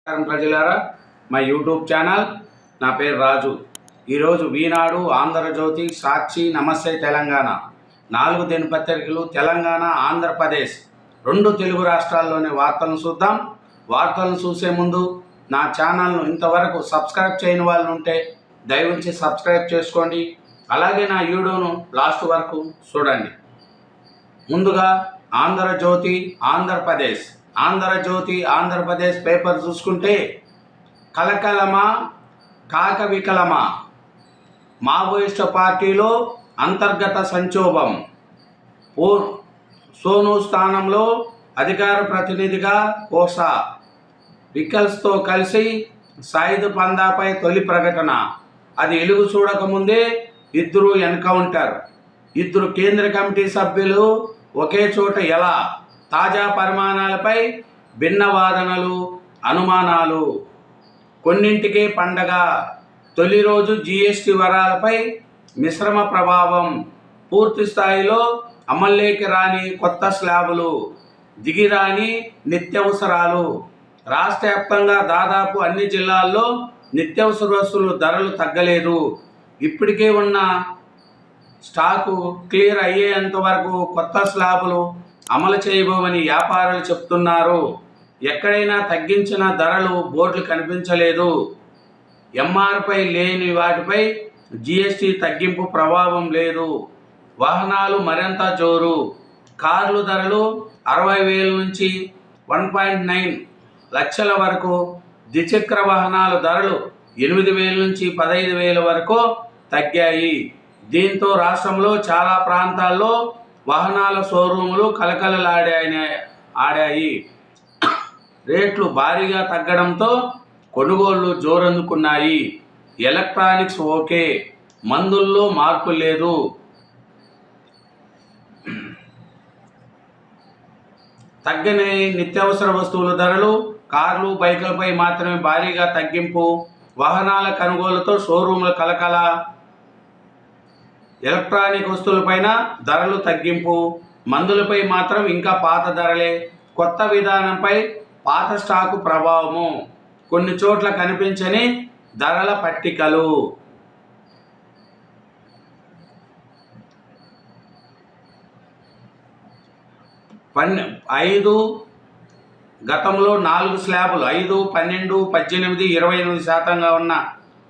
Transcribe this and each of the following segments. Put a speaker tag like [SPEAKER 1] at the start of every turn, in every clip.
[SPEAKER 1] ప్రజలారా, మా YouTube channel, నా పేరు రాజు. ఈరోజు ఈనాడు, ఆంధ్రజ్యోతి, సాక్షి, నమస్తే తెలంగాణ 4 దినపత్రికలు తెలంగాణ, ఆంధ్రప్రదేశ్ 2 తెలుగు రాష్ట్రాల్లోని వార్తలను చూద్దాం. వార్తలను చూసే ముందు నా ఛానల్ను ఇంతవరకు సబ్స్క్రైబ్ చేయని వాళ్ళు ఉంటే దయవుంచి సబ్స్క్రైబ్ చేసుకోండి. అలాగే నా వీడియోను లాస్ట్ వరకు చూడండి. ముందుగా ఆంధ్రజ్యోతి, ఆంధ్రప్రదేశ్ పేపర్ చూసుకుంటే, కలకలమా కాక వికలమా, మావోయిస్టు పార్టీలో అంతర్గత సంక్షోభం, సోను స్థానంలో అధికార ప్రతినిధిగా కోసా, వికల్స్తో కలిసి సాయుధ పందాపై తొలి ప్రకటన, అది వెలుగు చూడకముందే ఇద్దరు ఎన్కౌంటర్, 2 కేంద్ర కమిటీ సభ్యులు ఒకే చోట ఎలా, తాజా పరిమాణాలపై భిన్న వాదనలు, అనుమానాలు, కొన్నింటికే పండగ, తొలి రోజు జీఎస్టీ వరాలపై మిశ్రమ ప్రభావం, పూర్తి స్థాయిలో అమల్లోకి రాని కొత్త స్లాబులు, దిగిరాని నిత్యావసరాలు, రాష్ట్ర వ్యాప్తంగా దాదాపు అన్ని జిల్లాల్లో నిత్యావసర వస్తువులు ధరలు తగ్గలేదు. ఇప్పటికే ఉన్న స్టాకు క్లియర్ అయ్యేంత వరకు కొత్త స్లాబులు అమలు చేయబోమని వ్యాపారులు చెప్తున్నారు. ఎక్కడైనా తగ్గించిన ధరలు బోర్డులు కనిపించలేదు. ఎంఆర్పై లేని వాటిపై జీఎస్టీ తగ్గింపు ప్రభావం లేదు. వాహనాలు మరింత జోరు, కార్లు ధరలు 60,000 నుంచి 1.9 లక్షల వరకు, ద్విచక్ర వాహనాల ధరలు 8,000 నుంచి 15,000 వరకు తగ్గాయి. దీంతో రాష్ట్రంలో చాలా ప్రాంతాల్లో వాహనాల షోరూములు కలకలలాడాయి. రేట్లు భారీగా తగ్గడంతో కొనుగోళ్లు జోరందుకున్నాయి. ఎలక్ట్రానిక్స్ ఓకే, మందుల్లో మార్పు లేదు. తగ్గని నిత్యావసర వస్తువుల ధరలు, కార్లు, బైకులపై మాత్రమే భారీగా తగ్గింపు, వాహనాల కొనుగోలుతో షోరూముల కలకల, ఎలక్ట్రానిక్ వస్తువులపైన ధరలు తగ్గింపు, మందులపై మాత్రం ఇంకా పాత ధరలే. కొత్త విధానంపై పాత స్టాకు ప్రభావము, కొన్ని చోట్ల కనిపించని ధరల పట్టికలు. గతంలో 4 స్లాబులు 5, 12, 18, 28% ఉన్న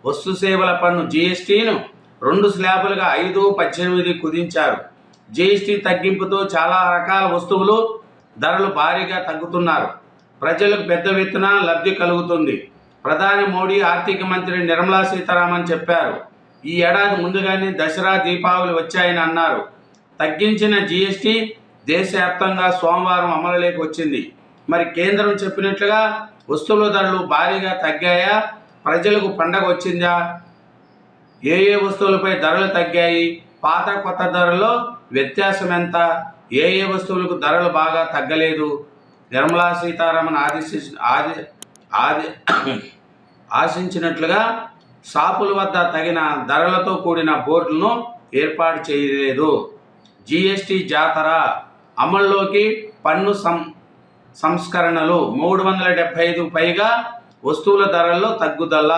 [SPEAKER 1] వస్తు సేవల పన్ను జీఎస్టీను 2 స్లాబులుగా 5, 18 కుదించారు. జీఎస్టీ తగ్గింపుతో చాలా రకాల వస్తువులు ధరలు భారీగా తగ్గుతున్నారు. ప్రజలకు పెద్ద ఎత్తున లబ్ధి కలుగుతుంది. ప్రధాని మోడీ, ఆర్థిక మంత్రి నిర్మలా సీతారామన్ చెప్పారు. ఈ ఏడాది ముందుగానే దసరా, దీపావళి వచ్చాయని అన్నారు. తగ్గించిన జీఎస్టీ దేశవ్యాప్తంగా సోమవారం అమలులోకి వచ్చింది. మరి కేంద్రం చెప్పినట్లుగా వస్తువుల ధరలు భారీగా తగ్గాయా? ప్రజలకు పండగ వచ్చిందా? ఏ వస్తువులపై ధరలు తగ్గాయి? పాత కొత్త ధరల్లో వ్యత్యాసం ఎంత? ఏ వస్తువులకు ధరలు బాగా తగ్గలేదు? నిర్మలా సీతారామన్ ఆశించినట్లుగా షాపుల వద్ద తగిన ధరలతో కూడిన బోర్డులను ఏర్పాటు చేయలేదు. జీఎస్టీ జాతర అమల్లోకి, పన్ను సంస్కరణలు, 375 పైగా వస్తువుల ధరల్లో తగ్గుదల,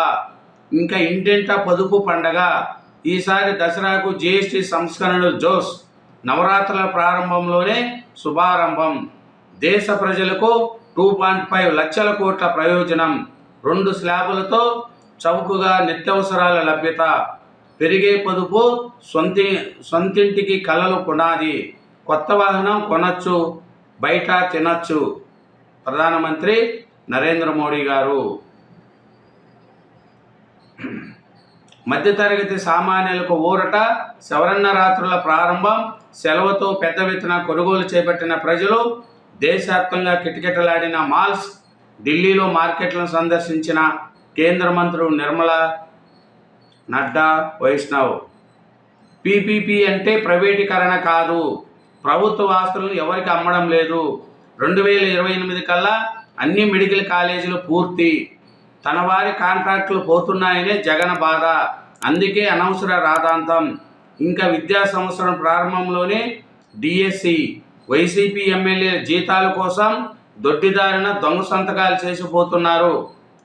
[SPEAKER 1] ఇంకా ఇంటింటా పొదుపు పండగ. ఈసారి దసరాకు జీఎస్టీ సంస్కరణలు జోస్, నవరాత్రుల ప్రారంభంలోనే శుభారంభం. దేశ ప్రజలకు 2.5 లక్షల కోట్ల ప్రయోజనం. 2 స్లాబులతో చౌకగా నిత్యావసరాల లభ్యత, పెరిగే పొదుపు, సొంతింటికి కలలు పునాది. కొత్త వాహనం కొనచ్చు, బయట తినచ్చు. ప్రధానమంత్రి నరేంద్ర మోడీ గారు. మధ్యతరగతి సామాన్యులకు ఊరట, శరన్నవరాత్రుల ప్రారంభం, సెలవుతో పెద్ద ఎత్తున కొనుగోలు చేపట్టిన ప్రజలు, దేశవ్యాప్తంగా కిటకిటలాడిన మాల్స్, ఢిల్లీలో మార్కెట్లను సందర్శించిన కేంద్ర మంత్రులు నిర్మలా, నడ్డా, వైష్ణవ్. పీపీపీ అంటే ప్రైవేటీకరణ కాదు, ప్రభుత్వ ఆస్తులను ఎవరికి అమ్మడం లేదు. 2028 కల్లా అన్ని మెడికల్ కాలేజీలు పూర్తి. తన వారి కాంట్రాక్టులు పోతున్నాయనే జగన్ బాధ, అందుకే అనవసర రాద్ధాంతం. ఇంకా విద్యా సంవత్సరం ప్రారంభంలోనే డిఎస్సి, వైసీపీ ఎమ్మెల్యేల జీతాల కోసం దొడ్డిదారిన దొంగ సంతకాలు చేసిపోతున్నారు.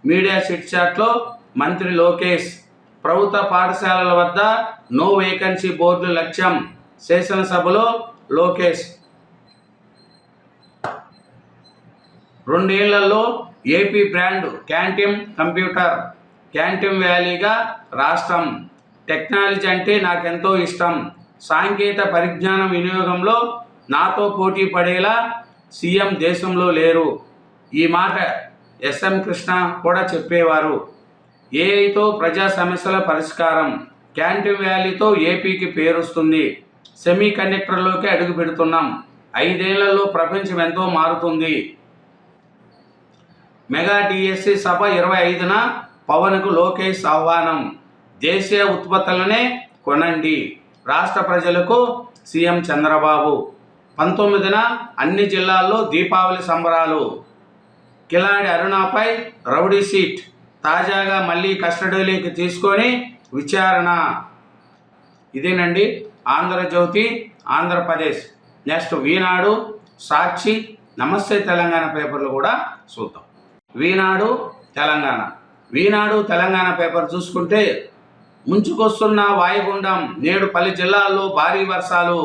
[SPEAKER 1] మీడియా చిట్ చాట్లో మంత్రి లోకేష్. ప్రభుత్వ పాఠశాలల వద్ద నో వేకెన్సీ బోర్డులు లక్ష్యం. శాసనసభలో లోకేష్. 2 ఏళ్లలో AP brand quantum computer, quantum వ్యాలీగా రాష్ట్రం. టెక్నాలజీ అంటే నాకెంతో ఇష్టం. సాంకేతిక పరిజ్ఞానం వినియోగంలో నాతో పోటీ పడేలా సీఎం దేశంలో లేరు. ఈ మాట ఎస్ఎం కృష్ణ కూడా చెప్పేవారు. ఏఐతో ప్రజా సమస్యల పరిష్కారం. క్వాంటమ్ వ్యాలీతో ఏపీకి పేరొస్తుంది. సెమీ కండక్టర్లోకి అడుగు పెడుతున్నాం. 5 ఏళ్లలో ప్రపంచం ఎంతో మారుతుంది. మెగా డిఎస్సి సభ 25న పవన్కు లోకేష్ ఆహ్వానం. దేశీయ ఉత్పత్తులనే కొనండి. రాష్ట్ర ప్రజలకు సీఎం చంద్రబాబు. 19న అన్ని జిల్లాల్లో దీపావళి సంబరాలు. కిలాడి అరుణపై రౌడీ షీట్. తాజాగా మళ్ళీ కస్టడీలోకి తీసుకొని విచారణ. ఇదేనండి ఆంధ్రజ్యోతి ఆంధ్రప్రదేశ్. నెక్స్ట్ ఈనాడు, సాక్షి, నమస్తే తెలంగాణ పేపర్లు కూడా చూద్దాం. ఈనాడు తెలంగాణ పేపర్ చూసుకుంటే, ముంచుకొస్తున్న వాయుగుండం, నేడు పలు జిల్లాల్లో భారీ వర్షాలు.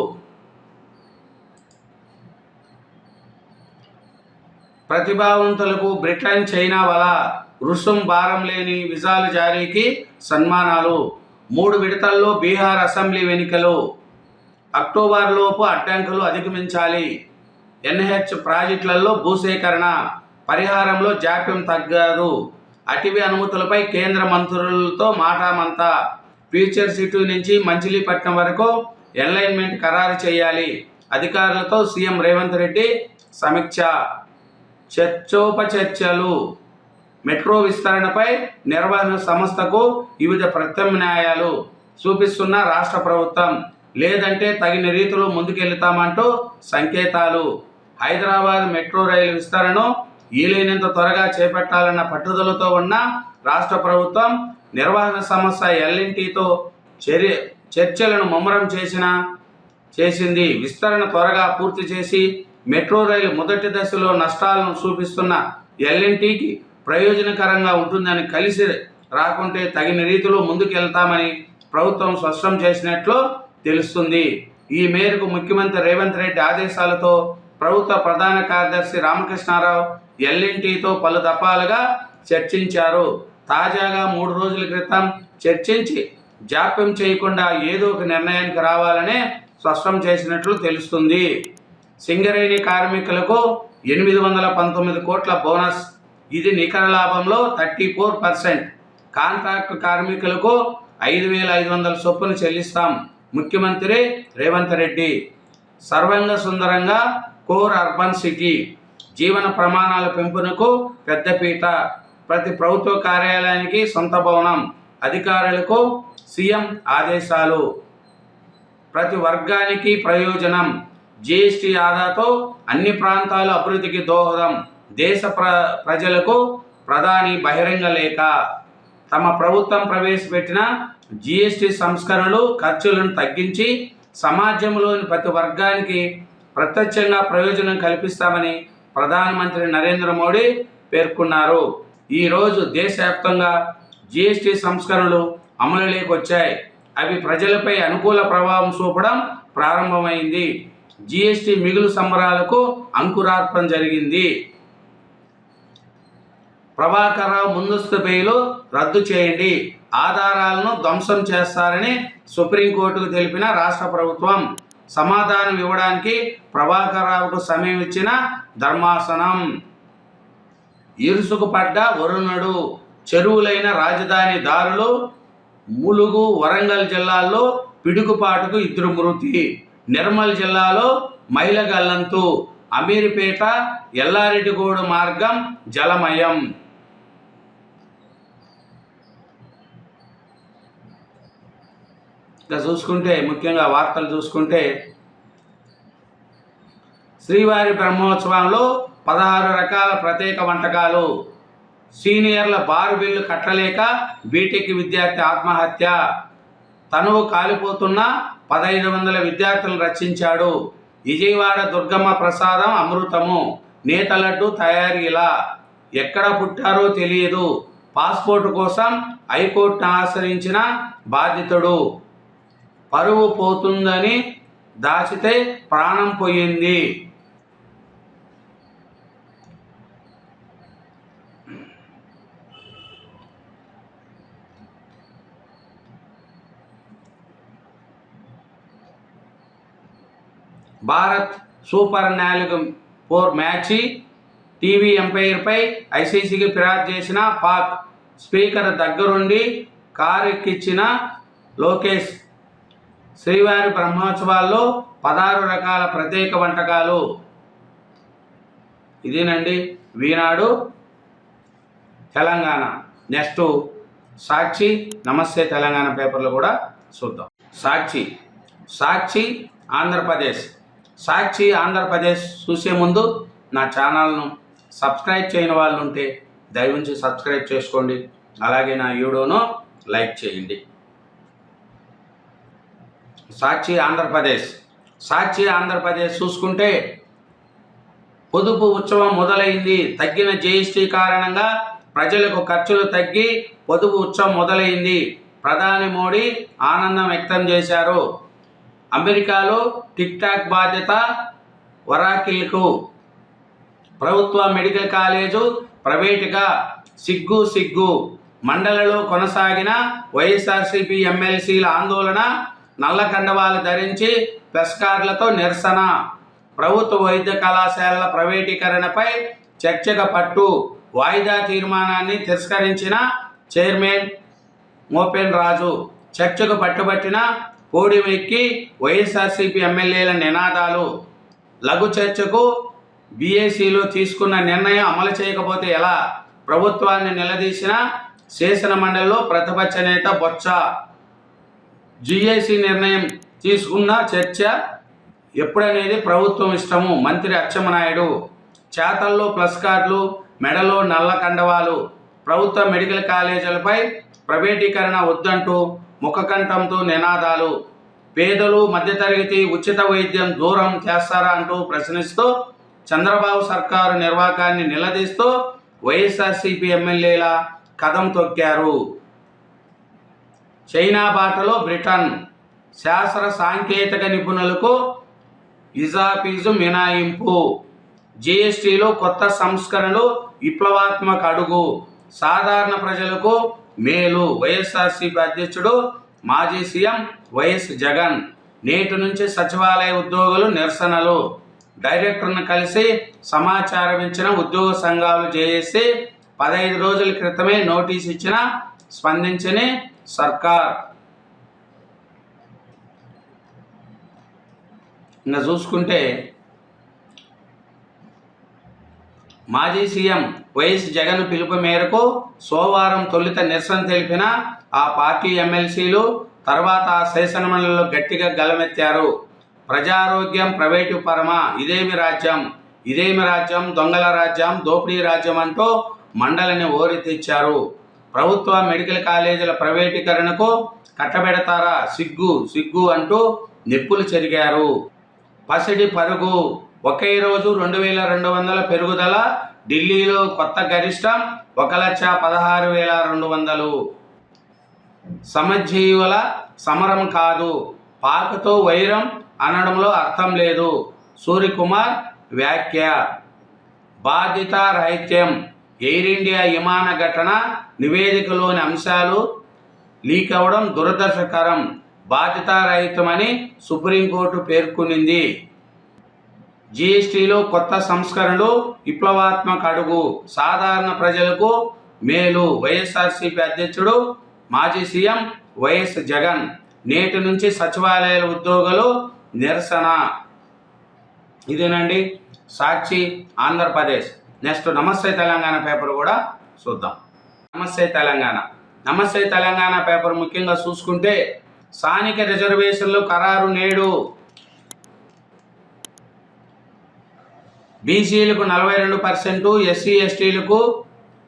[SPEAKER 1] ప్రతిభావంతులకు బ్రిటన్ చైనా వల. రుసుం భారం లేని వీసాల జారీకి సన్మానాలు. 3 విడతల్లో బీహార్ అసెంబ్లీ ఎన్నికలు. అక్టోబర్లోపు అడ్డంకులు అధిగమించాలి. ఎన్హెచ్ ప్రాజెక్టులలో భూసేకరణ, పరిహారంలో జాప్యం తగ్గదు. అటవీ అనుమతులపై కేంద్ర మంత్రులతో మాటామంతా. ఫ్యూచర్ సిటీ నుంచి మచిలీపట్నం వరకు అలైన్మెంట్ ఖరారు చేయాలి. అధికారులతో సీఎం రేవంత్ రెడ్డి సమీక్ష. చర్చోపచర్చలు. మెట్రో విస్తరణపై నిర్వహణ సంస్థకు వివిధ ప్రత్యామ్నాయాలు చూపిస్తున్న రాష్ట్ర ప్రభుత్వం. లేదంటే తగిన రీతిలో ముందుకెళ్తామంటూ సంకేతాలు. హైదరాబాద్ మెట్రో రైలు విస్తరణను వీలైనంత త్వరగా చేపట్టాలన్న పట్టుదలతో ఉన్న రాష్ట్ర ప్రభుత్వం నిర్వహణ సంస్థ ఎల్ఎన్టీతో చర్చలను ముమ్మరం చేసింది. విస్తరణ త్వరగా పూర్తి చేసి మెట్రో రైలు మొదటి దశలో నష్టాలను చూపిస్తున్న ఎల్ఎన్టీకి ప్రయోజనకరంగా ఉంటుందని, కలిసి రాకుంటే తగిన రీతిలో ముందుకెళ్తామని ప్రభుత్వం స్పష్టం చేసినట్లు తెలుస్తుంది. ఈ మేరకు ముఖ్యమంత్రి రేవంత్ రెడ్డి ఆదేశాలతో ప్రభుత్వ ప్రధాన కార్యదర్శి రామకృష్ణారావు ఎల్ఎన్టీతో పలు దఫాలుగా చర్చించారు. తాజాగా 3 రోజుల క్రితం చర్చించి జాప్యం చేయకుండా ఏదో ఒక నిర్ణయానికి రావాలని స్పష్టం చేసినట్లు తెలుస్తుంది. సింగరేణి కార్మికులకు 819 కోట్ల బోనస్. ఇది నికర లాభంలో 34%. కాంట్రాక్టు కార్మికులకు 5,500 చొప్పున చెల్లిస్తాం. ముఖ్యమంత్రి రేవంత్ రెడ్డి. సర్వంగ సుందరంగా కోర్ అర్బన్ సిటీ. జీవన ప్రమాణాల పెంపునకు పెద్దపీట. ప్రతి ప్రభుత్వ కార్యాలయానికి సొంత భవనం. అధికారులకు సీఎం ఆదేశాలు. ప్రతి వర్గానికి ప్రయోజనం. జీఎస్టీ ఆదాతో అన్ని ప్రాంతాల అభివృద్ధికి దోహదం. దేశ ప్రజలకు ప్రధాని బహిరంగ లేఖ. తమ ప్రభుత్వం ప్రవేశపెట్టిన జీఎస్టీ సంస్కరణలు ఖర్చులను తగ్గించి సమాజంలోని ప్రతి వర్గానికి ప్రత్యక్షంగా ప్రయోజనం కల్పిస్తామని ప్రధానమంత్రి నరేంద్ర మోడీ పేర్కొన్నారు. ఈరోజు దేశవ్యాప్తంగా జీఎస్టీ సంస్కరణలు అమలులోకి వచ్చాయి. అవి ప్రజలపై అనుకూల ప్రభావం చూపడం ప్రారంభమైంది. జీఎస్టీ మిగులు సంబరాలకు అంకురార్పణ జరిగింది. ప్రభాకర్ రావు ముందస్తు బెయిల్ రద్దు చేయండి, ఆధారాలను ధ్వంసం చేస్తారని సుప్రీంకోర్టుకు తెలిపిన రాష్ట్ర ప్రభుత్వం. సమాధానం ఇవ్వడానికి ప్రభాకర్ రావుకు సమయం ఇచ్చిన ధర్మాసనం. ఇరుసుకుపడ్డ వరుణుడు. చెరువులైన రాజధాని దారులు. ములుగు, వరంగల్ జిల్లాల్లో పిడుగుపాటుకు 2 మృతి. నిర్మల్ జిల్లాలో మహిళ గల్లంతు. అమీర్పేట, ఎల్లారెడ్డిగూడ మార్గం జలమయం. ఇంకా చూసుకుంటే ముఖ్యంగా వార్తలు చూసుకుంటే, శ్రీవారి బ్రహ్మోత్సవంలో 16 రకాల ప్రత్యేక వంటకాలు. సీనియర్ల బారు బిల్లు కట్టలేక బీటెక్ విద్యార్థి ఆత్మహత్య. తనువు కాలిపోతున్న 1500 విద్యార్థులను రక్షించాడు. విజయవాడ దుర్గమ్మ ప్రసాదం అమృతము. నేత లడ్డు తయారీలా. ఎక్కడ పుట్టారో తెలియదు. పాస్పోర్టు కోసం హైకోర్టును ఆశ్రయించిన బాధితుడు. పరువు పోతుందని దాచితే ప్రాణం పోయింది. భారత్ సూపర్ 4 మ్యాచ్ టీవీ ఎంపైర్పై ఐసీసీకి ఫిర్యాదు చేసిన పాక్. స్పీకర్ దగ్గరుండి కారెక్కించిన లోకేష్. శ్రీవారి బ్రహ్మోత్సవాల్లో 16 రకాల ప్రత్యేక వంటకాలు. ఇదేనండి ఈనాడు తెలంగాణ. నెక్స్ట్ సాక్షి, నమస్తే తెలంగాణ పేపర్లు కూడా చూద్దాం. సాక్షి ఆంధ్రప్రదేశ్. సాక్షి ఆంధ్రప్రదేశ్ చూసే ముందు నా ఛానల్ను సబ్స్క్రైబ్ చేయని వాళ్ళు ఉంటే దయవుంచి సబ్స్క్రైబ్ చేసుకోండి. అలాగే నా వీడియోను లైక్ చేయండి. సాక్షి ఆంధ్రప్రదేశ్ చూసుకుంటే పొదుపు ఉత్సవం మొదలైంది. తగ్గిన జీఎస్టీ కారణంగా ప్రజలకు ఖర్చులు తగ్గి పొదుపు ఉత్సవం మొదలైంది. ప్రధాని మోడీ ఆనందం వ్యక్తం చేశారు. అమెరికాలో టిక్ టాక్ బాధ్యత వరాకిల్కు. ప్రభుత్వ మెడికల్ కాలేజు ప్రైవేటుగా సిగ్గు. మండలిలో కొనసాగిన వైఎస్ఆర్సీపీ ఎమ్మెల్సీల ఆందోళన. నల్ల కండవాలు ధరించి ప్లస్ కార్డులతో నిరసన. ప్రభుత్వ వైద్య కళాశాలల ప్రైవేటీకరణపై చర్చకు పట్టు. వాయిదా తీర్మానాన్ని తిరస్కరించిన చైర్మన్ మోపెన్ రాజు. చర్చకు పట్టుబట్టిన పోడియం ఎక్కి వైఎస్ఆర్సీపీ ఎమ్మెల్యేల నినాదాలు. లఘు చర్చకు బీఏసీలో తీసుకున్న నిర్ణయం అమలు చేయకపోతే ఎలా? ప్రభుత్వాన్ని నిలదీసిన శాసన మండలిలో ప్రతిపక్ష నేత బొత్స. జీఏసీ నిర్ణయం తీసుకున్న చర్చ ఎప్పుడనేది ప్రభుత్వం ఇష్టము. మంత్రి అచ్చెన్నాయుడు. చేతల్లో ప్లస్ కార్డులు, మెడలో నల్ల కండవాలు. ప్రభుత్వ మెడికల్ కాలేజీలపై ప్రైవేటీకరణ వద్దంటూ ముఖకంఠంతో నినాదాలు. పేదలు, మధ్యతరగతి ఉచిత వైద్యం దూరం చేస్తారా అంటూ ప్రశ్నిస్తూ చంద్రబాబు సర్కారు నిర్వాకాన్ని నిలదీస్తూ వైఎస్ఆర్సీపీ ఎమ్మెల్యేల కదం తొక్కారు. చైనా బాటలో బ్రిటన్. శాస్త్ర సాంకేతిక నిపుణులకు వీసా ఫీజు మినహాయింపు. జీఎస్టీలో కొత్త సంస్కరణలు విప్లవాత్మక అడుగు. సాధారణ ప్రజలకు మేలు. వైఎస్ఆర్సీపీ అధ్యక్షుడు మాజీ సీఎం వైఎస్ జగన్. నేటి నుంచి సచివాలయ ఉద్యోగులు నిరసనలు. డైరెక్టర్ను కలిసి సమాచారం ఇచ్చిన ఉద్యోగ సంఘాలు జేఏసీ 15 రోజుల క్రితమే నోటీస్ ఇచ్చిన స్పందించని సర్కార్. ఇంకా చూసుకుంటే మాజీ సీఎం వైఎస్ జగన్ పిలుపు మేరకు సోమవారం తొలుత నిరసన తెలిపిన ఆ పార్టీ ఎమ్మెల్సీలు తర్వాత ఆ శాసనమండలిలో గట్టిగా గలమెత్తారు. ప్రజారోగ్యం ప్రైవేటు పరమా, ఇదేమి రాజ్యం, దొంగల రాజ్యం, దోపిడీ రాజ్యం అంటూ మండలిని ఓరి తెచ్చారు. ప్రభుత్వ మెడికల్ కాలేజీల ప్రైవేటీకరణకు కట్టబెడతారా? సిగ్గు అంటూ నిప్పులు చెరిగారు. పసిడి పరుగు. ఒకే రోజు 2200 పెరుగుదల. ఢిల్లీలో కొత్త గరిష్టం 1,16,200. సమజీవుల సమరం కాదు, పాక్తో వైరం అనడంలో అర్థం లేదు. సూర్యకుమార్ వ్యాఖ్య. బాధ్యత రాహిత్యం. ఎయిర్ ఇండియా విమాన ఘటన నివేదికలోని అంశాలు లీక్ అవ్వడం దురదృష్టకరం. బాధ్యతారహితమని సుప్రీంకోర్టు పేర్కొనింది. జీఎస్టీలో కొత్త సంస్కరణలు విప్లవాత్మక అడుగు. సాధారణ ప్రజలకు మేలు. వైఎస్ఆర్సీపీ అధ్యక్షుడు మాజీ సీఎం వైఎస్ జగన్. నేటి నుంచి సచివాలయాల ఉద్యోగులు నిరసన. ఇదేనండి సాక్షి ఆంధ్రప్రదేశ్. నెక్స్ట్ నమస్తే తెలంగాణ పేపర్ కూడా చూద్దాం. నమస్తే తెలంగాణ పేపర్ ముఖ్యంగా చూసుకుంటే స్థానిక రిజర్వేషన్లు ఖరారు నేడు. బీసీలకు 42%, ఎస్సీ ఎస్టీలకు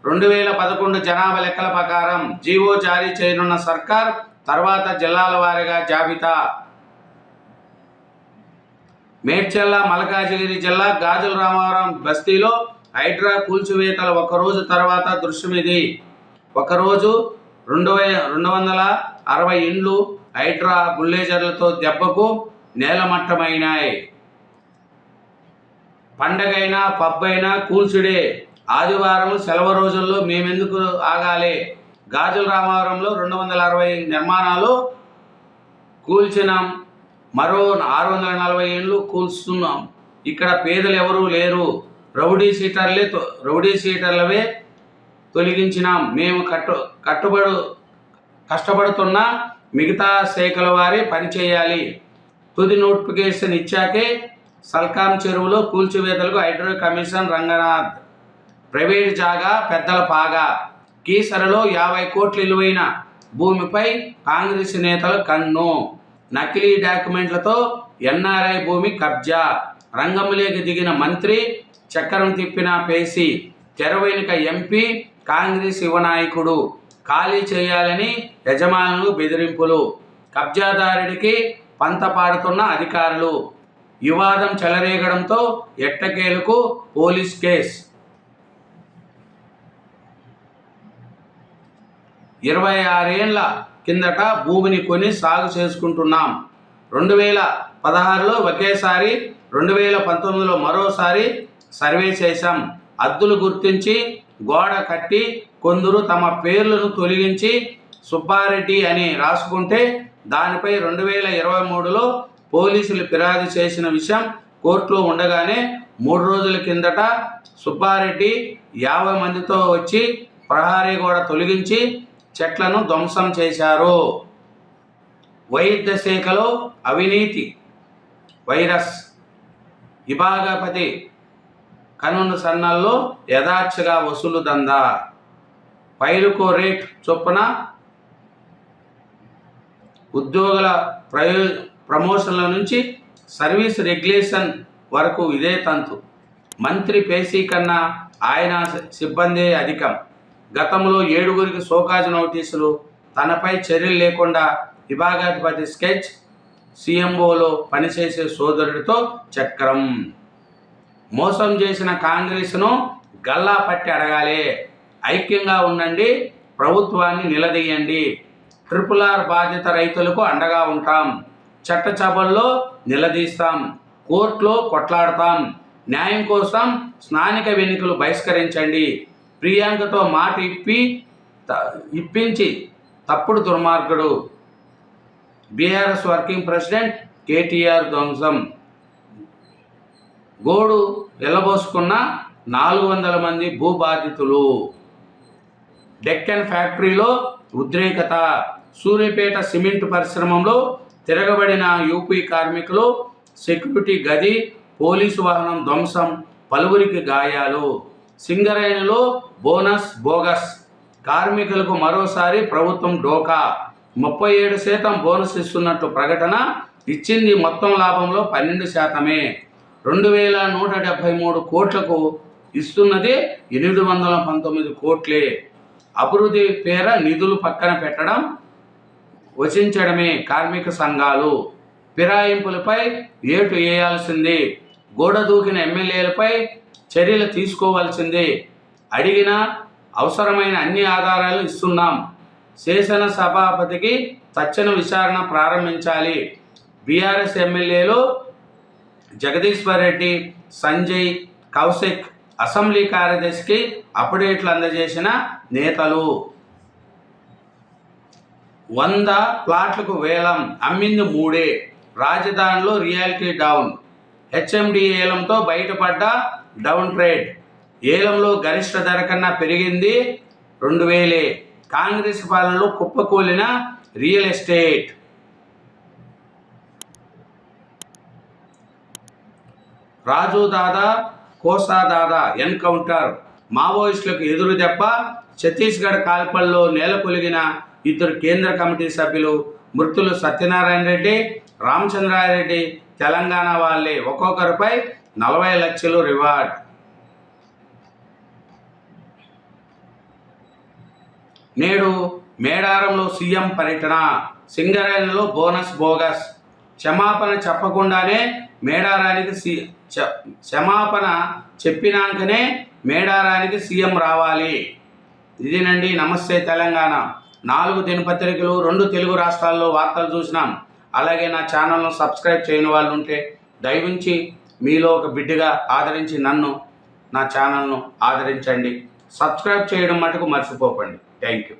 [SPEAKER 1] 2011 జనాభా లెక్కల ప్రకారం జీవో జారీ చేయనున్న సర్కార్. తర్వాత జిల్లాల వారీగా జాబితా. మేడ్చల్ల, మల్కాజిగిరి జిల్లా, గాజుల రామవరం బస్తీలో హైడ్రా కూల్చివేతల ఒకరోజు తర్వాత దృశ్యం ఇది. ఒకరోజు 260 ఇండ్లు హైడ్రా బుల్డోజర్లతో దెబ్బకు నేలమట్టమైనాయి. పండగైనా పబ్బైనా కూల్చుడే. ఆదివారం సెలవు రోజుల్లో మేమెందుకు ఆగాలి? గాజుల రామవరంలో 260 నిర్మాణాలు కూల్చినాం, మరో 640 ఇండ్లు కూల్చున్నాం. ఇక్కడ పేదలు ఎవరూ లేరు. రౌడీ షీటర్లవే తొలగించినాం. మేము కష్టపడుతున్న మిగతా శాఖల వారి పనిచేయాలి. తుది నోటిఫికేషన్ ఇచ్చాకే సల్కాం చెరువులో కూల్చివేతలకు హైడ్రో కమిషన్ రంగనాథ్. ప్రైవేట్ జాగా పెద్దల పాగా. కీసరలో 50 కోట్ల విలువైన భూమిపై కాంగ్రెస్ నేతల కన్ను. నకిలీ డాక్యుమెంట్లతో ఎన్ఆర్ఐ భూమి కబ్జా. రంగంలోకి దిగిన మంత్రి, చక్రం తిప్పిన పేసి. తెర వెనుక ఎంపీ, కాంగ్రెస్ యువ నాయకుడు. ఖాళీ చేయాలని యజమానులు బెదిరింపులు. కబ్జాదారుడికి పంత పాడుతున్న అధికారులు. వివాదం చెలరేగడంతో ఎట్టకేలకు పోలీస్ కేసు. 26 ఏళ్ల కిందట భూమిని కొని సాగు చేసుకుంటున్నాం. 2016లో ఒకేసారి, 2019లో మరోసారి సర్వే చేశాం. అద్దులు గుర్తించి గోడ కట్టి కొందరు తమ పేర్లను తొలగించి సుబ్బారెడ్డి అని రాసుకుంటే దానిపై 2023లో పోలీసులు ఫిర్యాదు చేసిన విషయం కోర్టులో ఉండగానే 3 రోజుల కిందట సుబ్బారెడ్డి 50 మందితో వచ్చి ప్రహరీ గోడ తొలగించి చెట్లను ధ్వంసం చేశారు. వైద్య శాఖలో అవినీతి వైరస్. విభాగపతి కనున సన్నల్లో యథార్చగా వసూలు దందా. ఫైలుకో రేట్ చొప్పున ఉద్యోగుల ప్రమోషన్ల నుంచి సర్వీస్ రెగ్యులేషన్ వరకు ఇదే తంతు. మంత్రి పేసీ కన్నా ఆయన సిబ్బంది అధికం. గతంలో 7గురికి షోకాజ్ నోటీసులు. తనపై చర్యలు లేకుండా విభాగాధిపతి స్కెచ్. సీఎంఓలో పనిచేసే సోదరుడితో చక్రం. మోసం చేసిన కాంగ్రెస్ను గల్లా పట్టి అడగాలి. ఐక్యంగా ఉండండి, ప్రభుత్వాన్ని నిలదీయండి. RRR బాధిత రైతులకు అండగా ఉంటాం. చట్టసభల్లో నిలదీస్తాం, కోర్టులో కొట్లాడతాం. న్యాయం కోసం స్థానిక ఎన్నికలు బహిష్కరించండి. ప్రియాంకతో మాట ఇప్పించి తప్పుడు దుర్మార్గుడు. బీఆర్ఎస్ వర్కింగ్ ప్రెసిడెంట్ కేటీఆర్ ధ్వంసం. గోడు వెళ్ళబోసుకున్న 400 మంది భూబాధితులు. డెక్కన్ ఫ్యాక్టరీలో ఉద్రేకత. సూర్యాపేట సిమెంట్ పరిశ్రమలో తిరగబడిన యూపీ కార్మికులు. సెక్యూరిటీ గది, పోలీసు వాహనం ధ్వంసం, పలువురికి గాయాలు. సింగరేణిలో బోగస్. కార్మికులకు మరోసారి ప్రభుత్వం డోకా. 37% బోనస్ ఇస్తున్నట్లు ప్రకటన ఇచ్చింది. మొత్తం లాభంలో 12%. 2173 కోట్లకు ఇస్తున్నది 819 కోట్లే. అభివృద్ధి పేర నిధులు పక్కన పెట్టడం, వచించడమే కార్మిక సంఘాలు. ఫిరాయింపులపై ఏటు వేయాల్సింది. గోడ దూకిన ఎమ్మెల్యేలపై చర్యలు తీసుకోవాల్సిందే. అడిగిన అవసరమైన అన్ని ఆధారాలు ఇస్తున్నాం. శాసన సభాపతికి తక్షణ విచారణ ప్రారంభించాలి. బీఆర్ఎస్ ఎమ్మెల్యేలు జగదీశ్వర్ రెడ్డి, సంజయ్, కౌశిక్. అసెంబ్లీ కార్యదర్శికి అప్డేట్లు అందజేసిన నేతలు. 100 ప్లాట్లకు వేలం, అమ్మింది 3. రాజధానిలో రియాలిటీ డౌన్. హెచ్ఎండి ఏలంతో బయటపడ్డ డౌన్ ట్రేడ్. ఏలంలో గరిష్ట ధర కన్నా పెరిగింది 2000. కాంగ్రెస్ పాలనలో కుప్పకూలిన రియల్ ఎస్టేట్. రాజు దాదా, కోసా దాదా ఎన్కౌంటర్. మావోయిస్టులకు ఎదురు దెబ్బ. ఛత్తీస్గఢ్ కాల్పల్లో నేలకొలిగిన 2 కేంద్ర కమిటీ సభ్యులు. మృతులు సత్యనారాయణ రెడ్డి, రామచంద్రారెడ్డి తెలంగాణ వాళ్ళే. ఒక్కొక్కరిపై 40 లక్షలు రివార్డ్. నేడు మేడారంలో సీఎం పర్యటన. సింగరేణిలో బోనస్ బోగస్. క్షమాపణ చెప్పకుండానే మేడారానికి క్షమాపణ చెప్పినాకనే మేడారానికి సీఎం రావాలి. ఇదేనండి నమస్తే తెలంగాణ. 4 దినపత్రికలు 2 తెలుగు రాష్ట్రాల్లో వార్తలు చూసినాం. అలాగే నా ఛానల్ను సబ్స్క్రైబ్ చేయని వాళ్ళు ఉంటే దయవుంచి మీలో ఒక బిడ్డగా ఆదరించి నన్ను నా ఛానల్ను ఆదరించండి. సబ్స్క్రైబ్ చేయడం మటుకు మర్చిపోకండి. Thank you.